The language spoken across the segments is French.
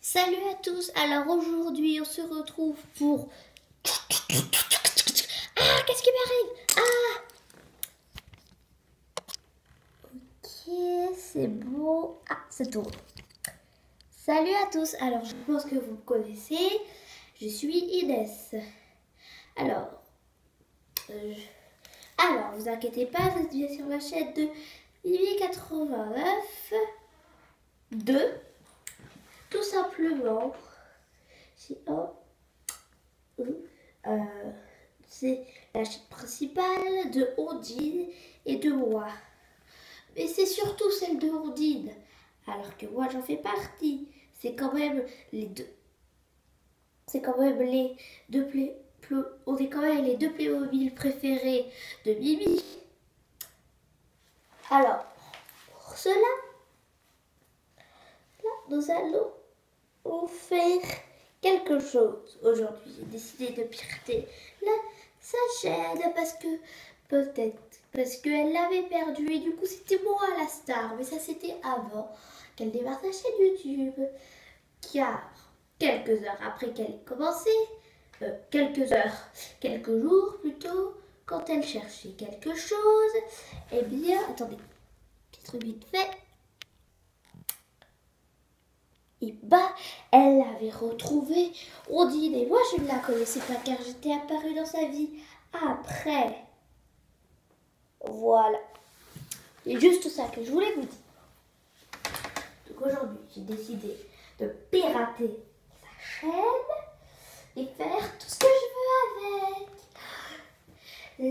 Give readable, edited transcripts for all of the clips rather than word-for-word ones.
Salut à tous, alors aujourd'hui on se retrouve pour... Ah, qu'est-ce qui m'arrive? Ok, c'est bon. Ah, ça tourne. Salut à tous, alors je pense que vous me connaissez, je suis Inès. Alors, vous inquiétez pas, vous êtes bien sur la chaîne de Mimi 89 2, tout simplement. C'est la chaîne principale de Ondine et de moi. Mais c'est surtout celle de Ondine, alors que moi j'en fais partie. C'est quand même les deux. C'est quand même les deux on est quand même les deux Playmobil préférés de Mimi. Alors, pour cela, là, nous allons faire quelque chose aujourd'hui. J'ai décidé de pirater sa chaîne parce qu'elle l'avait perdue et du coup c'était moi la star. Mais ça c'était avant qu'elle démarre sa chaîne YouTube. Car quelques heures après qu'elle ait commencé, quelques jours plutôt, quand elle cherchait quelque chose, eh bien, attendez, petit truc vite fait. Et bah, elle avait retrouvé Ondine et moi je ne la connaissais pas car j'étais apparue dans sa vie après. Voilà. C'est juste ça que je voulais vous dire. Donc aujourd'hui, j'ai décidé de pirater sa chaîne et faire tout ce que je veux avec.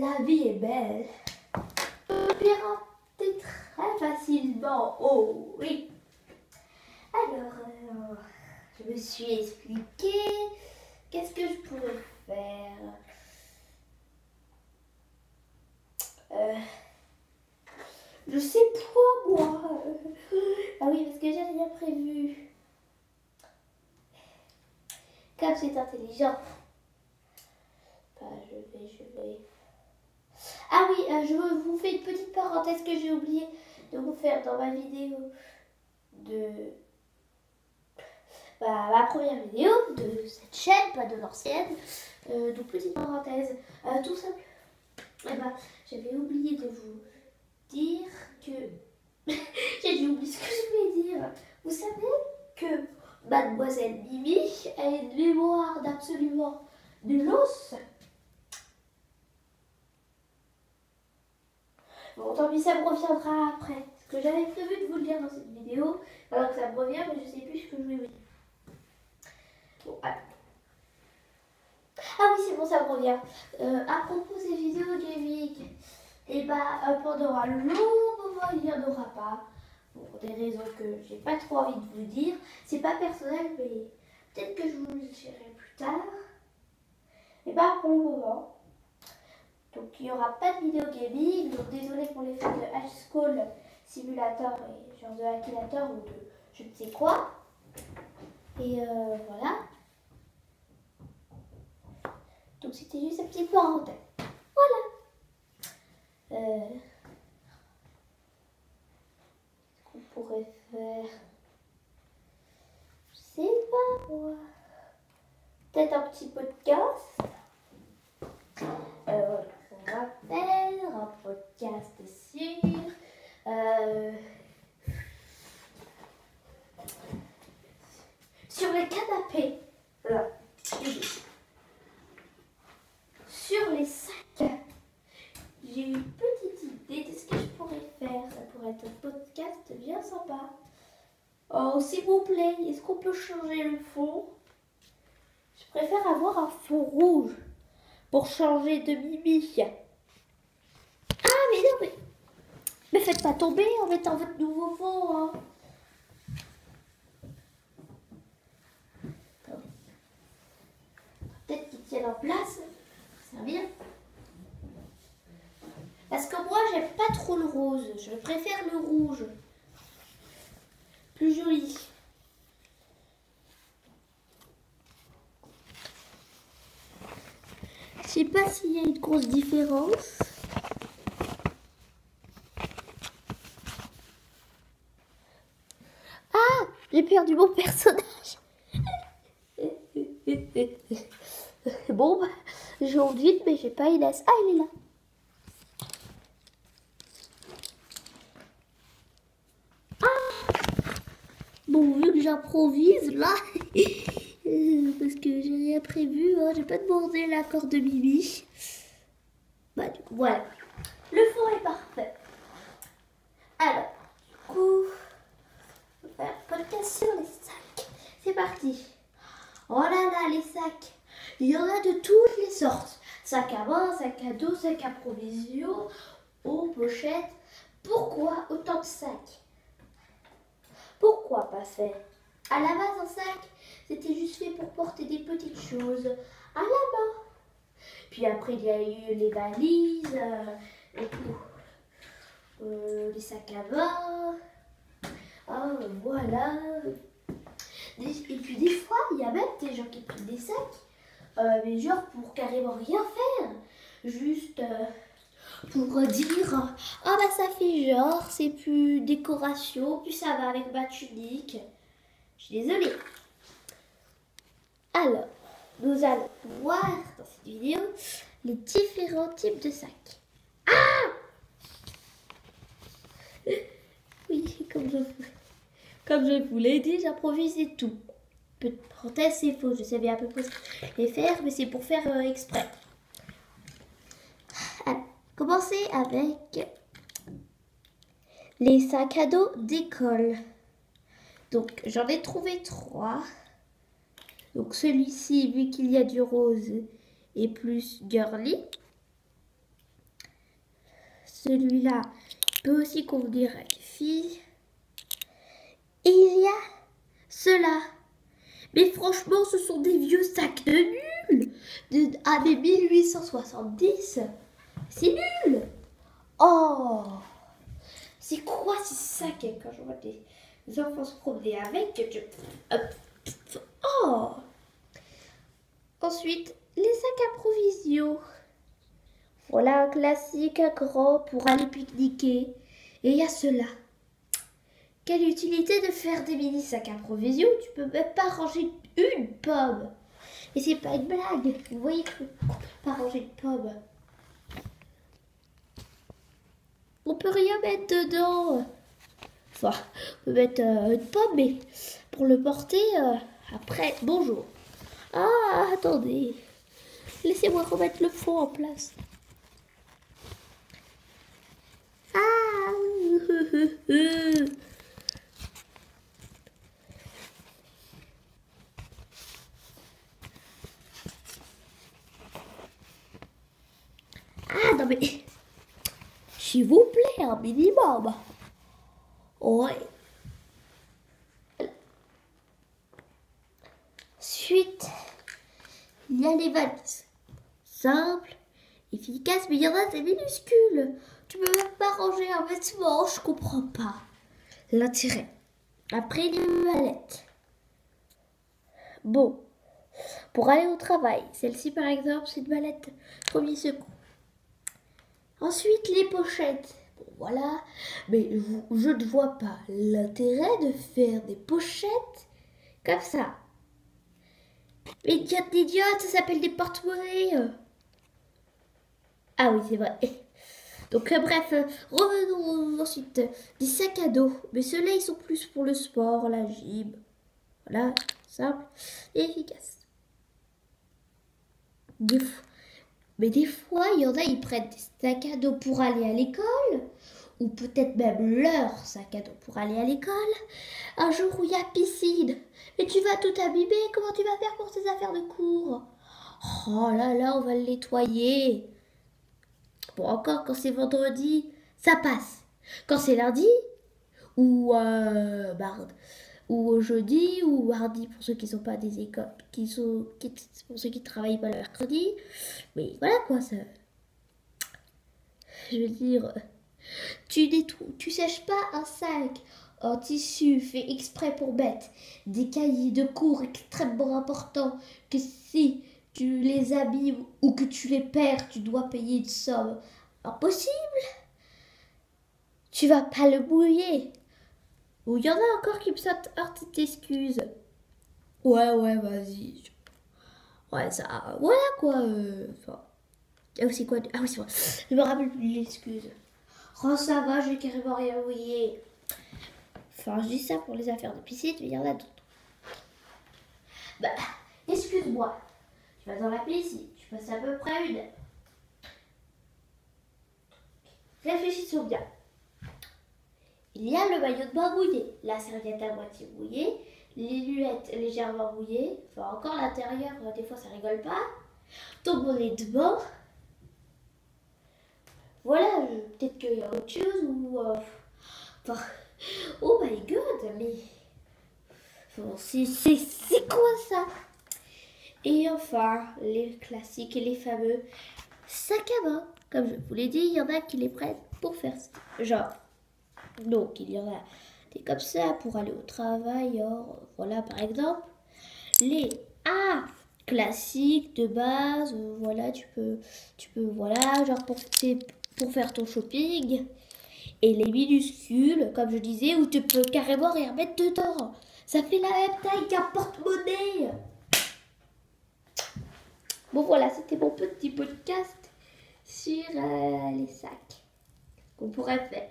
La vie est belle. On peut pirater très facilement. Oh oui. Alors, je me suis expliqué qu'est-ce que je pourrais faire. Je sais pas moi. Ah oui, parce que j'ai rien prévu. Comme c'est intelligent. Bah, je vais. Ah oui, je vous fais une petite parenthèse que j'ai oublié de vous faire dans ma vidéo ma première vidéo de cette chaîne, pas de l'ancienne. Donc petite parenthèse, tout simple. J'avais oublié de vous dire que j'ai oublié ce que je voulais dire. Vous savez que Mademoiselle Mimi a une mémoire d'absolument de l'os. Bon, tant pis, ça me reviendra après. Parce que j'avais prévu de vous le dire dans cette vidéo, alors que ça me revient, mais je sais plus ce que je voulais vous dire. Bon, allez. Ah oui, c'est bon, ça me revient. À propos des vidéos gaming, et pendant un long moment, il n'y en aura pas. Pour des raisons que j'ai pas trop envie de vous dire. C'est pas personnel, mais peut-être que je vous le dirai plus tard. Et pour le moment. Donc il n'y aura pas de vidéo gaming. Donc désolé pour les fans de High School Simulator et genre de Akinator ou de je ne sais quoi. Et voilà. Donc c'était juste un petit parenthèse. Voilà. Qu'est-ce qu'on pourrait faire? Je sais pas moi. Peut-être un petit podcast. Je rappelle, un podcast sur les canapés. Voilà. Sur les sacs. J'ai une petite idée de ce que je pourrais faire. Ça pourrait être un podcast bien sympa. Oh, s'il vous plaît, est-ce qu'on peut changer le fond? Je préfère avoir un fond rouge pour changer de Mimi. Ah, mais non, mais faites pas tomber en mettant votre nouveau fond. Hein. Peut-être qu'il tient en place. Ça va bien. Parce que moi, j'aime pas trop le rose. Je préfère le rouge. Plus joli. Je sais pas s'il y a une grosse différence. Ah, j'ai perdu mon personnage. Bon, bah, je rentre vite, mais j'ai pas Inès. Ah, il est là. Bon, vu que j'improvise là, parce que j'ai rien prévu, hein, j'ai pas demandé l'accord de Mimi. Bah, du coup, voilà. Le fond est parfait. Alors, du coup, on va faire un podcast sur les sacs. C'est parti. Oh là là, les sacs. Il y en a de toutes les sortes. Sac à main, sac à dos, sac à provision, aux pochettes. Pourquoi autant de sacs? Pourquoi pas faire? À la base, un sac, c'était juste fait pour porter des petites choses à la main. Puis après, il y a eu les valises et tout. Les sacs à main. Ah, voilà. Et puis des fois, il y a même des gens qui prennent des sacs, mais genre pour carrément rien faire. Juste pour dire, ah bah ça fait genre, c'est plus décoration, plus ça va avec ma tunique. Je suis désolée. Alors, nous allons voir dans cette vidéo les différents types de sacs. Ah! Oui, comme je vous l'ai dit, j'improvise et tout. Petite parenthèse, c'est faux, je savais à peu près les faire, mais c'est pour faire exprès. Alors, commencer avec les sacs à dos d'école. Donc, j'en ai trouvé 3. Donc, celui-ci, vu qu'il y a du rose, est plus girly. Celui-là peut aussi convenir à les filles. Et il y a ceux-là. Mais franchement, ce sont des vieux sacs de nul. Des 1870. C'est nul. Oh, c'est quoi ces sacs? Quand je vois des enfants se promener avec, oh. Ensuite, les sacs à provision. Voilà un classique, un grand pour aller pique-niquer. Et il y a cela. Quelle utilité de faire des mini sacs à provision? Tu peux même pas ranger une pomme. Et c'est pas une blague. Vous voyez qu'on peut pas ranger une pomme. On peut rien mettre dedans. Enfin, on peut mettre une pomme, mais pour le porter, après, bonjour. Ah, attendez. Laissez-moi remettre le fond en place. Ah, ah, non mais, s'il vous plaît, un minimum. Ouais. Ensuite, il y a les valises. Simple, efficace, mais il y en a des minuscules. Tu peux même pas ranger un vêtement, je comprends pas l'intérêt. Après, les mallettes. Bon, pour aller au travail, celle-ci par exemple, c'est une mallette premier secours. Ensuite, les pochettes. Bon, voilà, mais je ne vois pas l'intérêt de faire des pochettes comme ça. Mais idiote, ça s'appelle des porte-monnaies. Ah oui, c'est vrai. Donc bref, revenons ensuite des sacs à dos. Mais ceux-là, ils sont plus pour le sport, la gym. Voilà, simple et efficace. Mais des fois, il y en a, ils prennent des sacs à dos pour aller à l'école. Ou peut-être même leur sac à dos pour aller à l'école. Un jour où il y a piscine. Mais tu vas tout abîmer, comment tu vas faire pour tes affaires de cours? Oh là là, on va le nettoyer. Bon, encore quand c'est vendredi, ça passe. Quand c'est lundi, ou ou jeudi, ou mardi pour ceux qui ne sont pas des écoles, pour ceux qui ne travaillent pas le mercredi. Mais voilà quoi, ça. Je veux dire, tu sèches pas un sac en tissu fait exprès pour bête, des cahiers de cours extrêmement importants que si tu les abîmes ou que tu les perds, tu dois payer une somme impossible. Tu vas pas le mouiller. Ou il y en a encore qui me sortent hors de tes excuses. Ouais, vas-y. Ouais, ça, voilà quoi. Enfin, ah oui, c'est quoi? Ah oui, c'est vrai. Je me rappelle plus de l'excuse. Oh, ça va, je vais carrément rien oublier. Enfin, je dis ça pour les affaires de piscine, mais il y en a d'autres. Bah, excuse-moi. Tu vas dans la piscine, tu passes à peu près une heure. Réfléchissons bien. Il y a le maillot de bain mouillé, la serviette à moitié mouillée, les lunettes légèrement mouillées, enfin encore l'intérieur, des fois ça rigole pas, ton bonnet de bain. Voilà, peut-être qu'il y a autre chose ou... enfin, oh my god, mais... Enfin, c'est quoi ça? Et enfin, les classiques et les fameux sacs à main. Comme je vous l'ai dit, il y en a qui les prennent pour faire ça. Genre, donc il y en a des comme ça pour aller au travail. Or, voilà par exemple. Les A classiques de base, voilà, tu peux, voilà, genre pour faire ton shopping. Et les minuscules, comme je disais, où tu peux carrément rien mettre dedans. Ça fait la même taille qu'un porte-monnaie. Bon voilà, c'était mon petit podcast sur les sacs qu'on pourrait faire.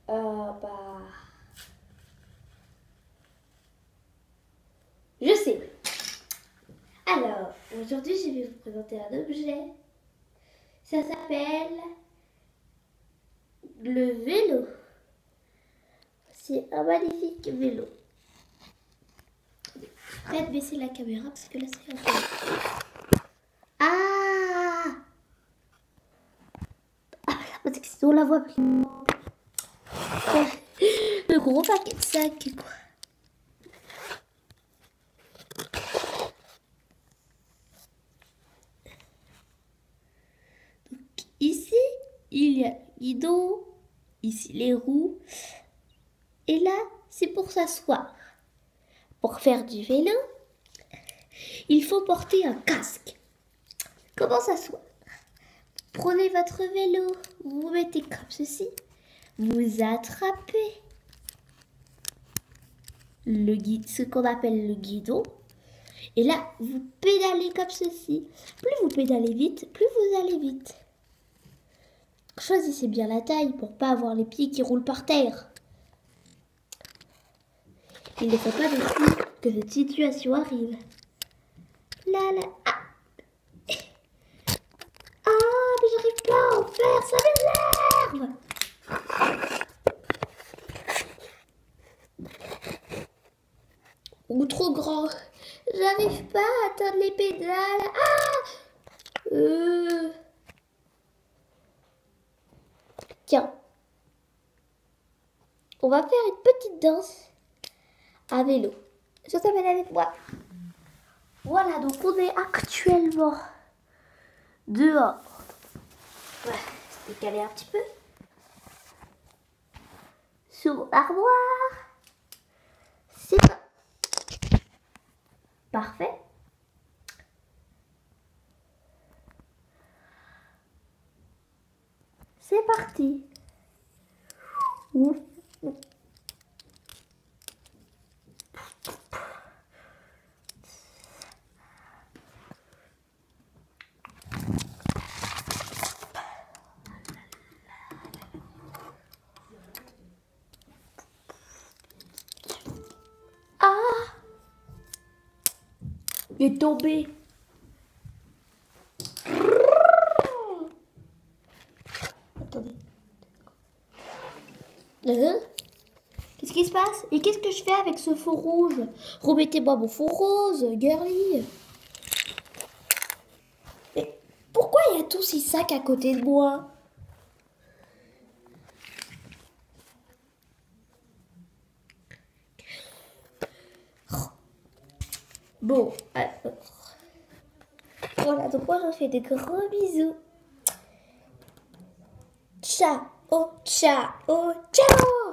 Bah... Je sais. Alors, aujourd'hui, je vais vous présenter un objet. Ça s'appelle le vélo. C'est un magnifique vélo. Je vais baisser la caméra parce que là, c'est un peu... Ah! Parce que sinon, on la voit plus. Le gros paquet de sacs, quoi. Ici, il y a le guidon, ici les roues, et là, c'est pour s'asseoir. Pour faire du vélo, il faut porter un casque. Comment s'asseoir? Prenez votre vélo, vous vous mettez comme ceci, vous attrapez ce qu'on appelle le guidon, et là, vous pédalez comme ceci. Plus vous pédalez vite, plus vous allez vite. Choisissez bien la taille pour pas avoir les pieds qui roulent par terre. Il ne faut pas non plus que cette situation arrive. Là, là, ah, mais j'arrive pas à en faire, ça m'énerve. Ou trop grand, j'arrive pas à atteindre les pédales. Tiens, on va faire une petite danse à vélo. Ça s'appelle avec moi. Voilà, donc on est actuellement dehors. Voilà, je vais décaler un petit peu. Sur mon armoire. C'est ça. Parfait. C'est parti. Ouf. Il est tombé. Attendez. Qu'est-ce qui se passe? Et qu'est-ce que je fais avec ce faux rouge? Remettez-moi mon faux rose, girly. Mais pourquoi il y a tous ces sacs à côté de moi? Bon, alors. Voilà, donc moi, je fais des gros bisous. Ciao, ciao, ciao.